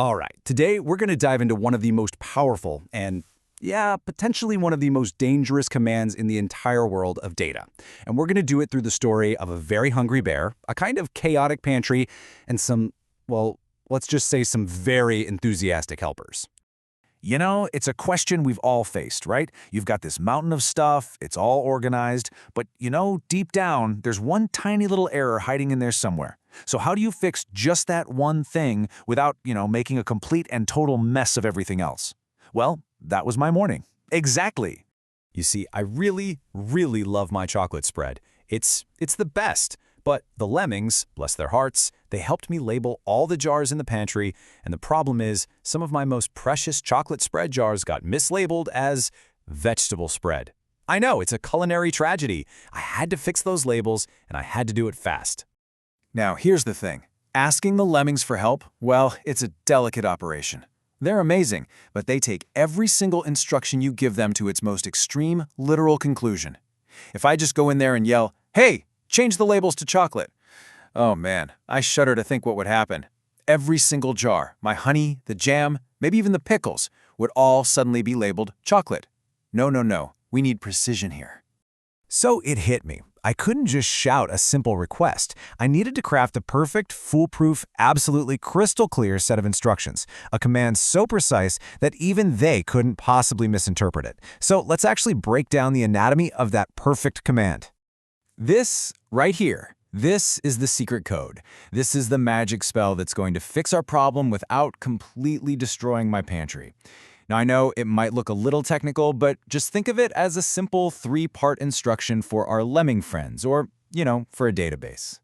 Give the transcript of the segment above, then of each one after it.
All right, today we're going to dive into one of the most powerful and, yeah, potentially one of the most dangerous commands in the entire world of data. And we're going to do it through the story of a very hungry bear, a kind of chaotic pantry, and some, well, let's just say some very enthusiastic helpers. You know, it's a question we've all faced, right? You've got this mountain of stuff, it's all organized, but deep down, there's one tiny little error hiding in there somewhere. So how do you fix just that one thing without, making a complete and total mess of everything else? Well, that was my morning. Exactly. You see, I really, really love my chocolate spread. It's the best. But the lemmings, bless their hearts, they helped me label all the jars in the pantry, and the problem is some of my most precious chocolate spread jars got mislabeled as vegetable spread. I know, it's a culinary tragedy. I had to fix those labels, and I had to do it fast. Now, here's the thing. Asking the lemmings for help, well, it's a delicate operation. They're amazing, but they take every single instruction you give them to its most extreme, literal conclusion. If I just go in there and yell, "Hey, change the labels to chocolate," oh man, I shudder to think what would happen. Every single jar, my honey, the jam, maybe even the pickles, would all suddenly be labeled chocolate. No, no, no. We need precision here. So it hit me. I couldn't just shout a simple request. I needed to craft the perfect, foolproof, absolutely crystal clear set of instructions, a command so precise that even they couldn't possibly misinterpret it. So let's actually break down the anatomy of that perfect command. This right here, this is the secret code. This is the magic spell that's going to fix our problem without completely destroying my pantry. Now, I know it might look a little technical, but just think of it as a simple 3-part instruction for our lemming friends, or, for a database.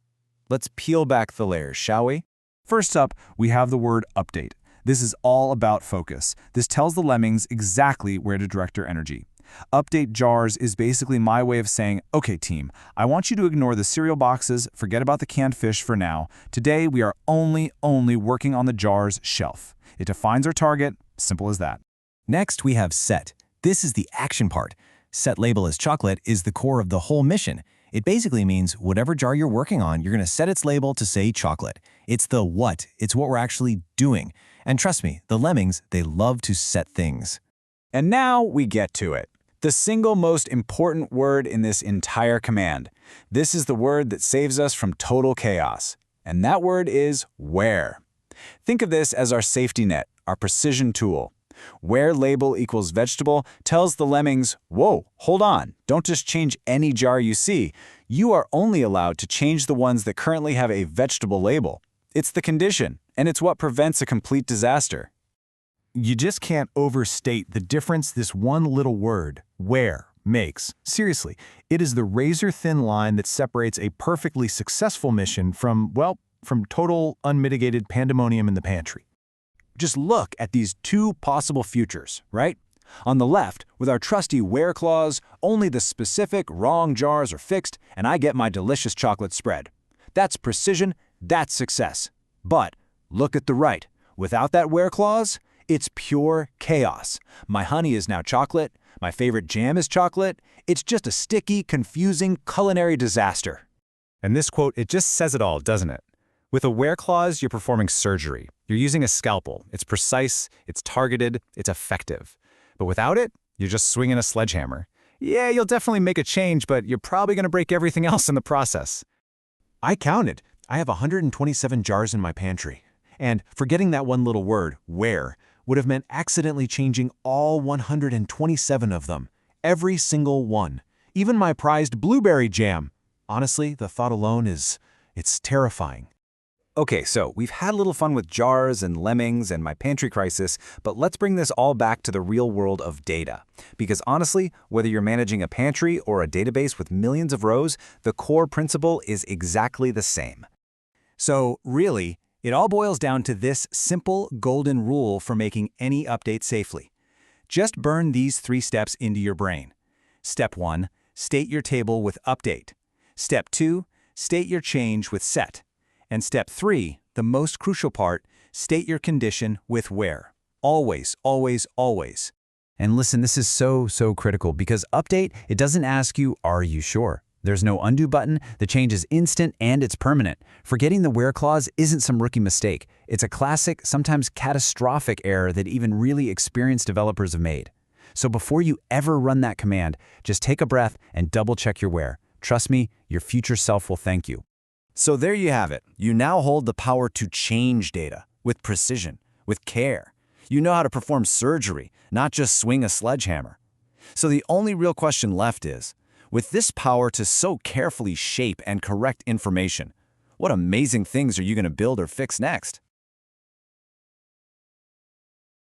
Let's peel back the layers, shall we? First up, we have the word update. This is all about focus. This tells the lemmings exactly where to direct their energy. Update jars is basically my way of saying, okay team, I want you to ignore the cereal boxes, forget about the canned fish for now. Today we are only working on the jar's shelf. It defines our target, simple as that. Next we have set. This is the action part. Set label as chocolate is the core of the whole mission. It basically means whatever jar you're working on, you're going to set its label to say chocolate. It's the what, it's what we're actually doing. And trust me, the lemmings, they love to set things. And now we get to it. The single most important word in this entire command. This is the word that saves us from total chaos. And that word is where. Think of this as our safety net, our precision tool. Where label equals vegetable tells the lemmings, whoa, hold on, don't just change any jar you see. You are only allowed to change the ones that currently have a vegetable label. It's the condition, and it's what prevents a complete disaster. You just can't overstate the difference this one little word, where, makes. Seriously, it is the razor-thin line that separates a perfectly successful mission from total unmitigated pandemonium in the pantry. Just look at these two possible futures, right? On the left, with our trusty where clause, only the specific wrong jars are fixed and I get my delicious chocolate spread. That's precision, that's success. But look at the right. Without that where clause, it's pure chaos. My honey is now chocolate, my favorite jam is chocolate. It's just a sticky, confusing culinary disaster. And this quote, it just says it all, doesn't it? With a where clause, you're performing surgery. You're using a scalpel. It's precise, it's targeted, it's effective. But without it, you're just swinging a sledgehammer. Yeah, you'll definitely make a change, but you're probably going to break everything else in the process. I counted. I have 127 jars in my pantry. And forgetting that one little word, where, would have meant accidentally changing all 127 of them. Every single one. Even my prized blueberry jam. Honestly, the thought alone it's terrifying. Okay, so we've had a little fun with jars and lemmings and my pantry crisis, but let's bring this all back to the real world of data. Because honestly, whether you're managing a pantry or a database with millions of rows, the core principle is exactly the same. So really, it all boils down to this simple golden rule for making any update safely. Just burn these 3 steps into your brain. Step 1, state your table with update. Step 2, state your change with set. And step 3, the most crucial part, state your condition with where. Always, always, always. And listen, this is so critical because update, it doesn't ask you, are you sure? There's no undo button, the change is instant and it's permanent. Forgetting the where clause isn't some rookie mistake. It's a classic, sometimes catastrophic error that even really experienced developers have made. So before you ever run that command, just take a breath and double-check your where. Trust me, your future self will thank you. So there you have it. You now hold the power to change data with precision, with care. You know how to perform surgery, not just swing a sledgehammer. So the only real question left is, with this power to so carefully shape and correct information, what amazing things are you going to build or fix next?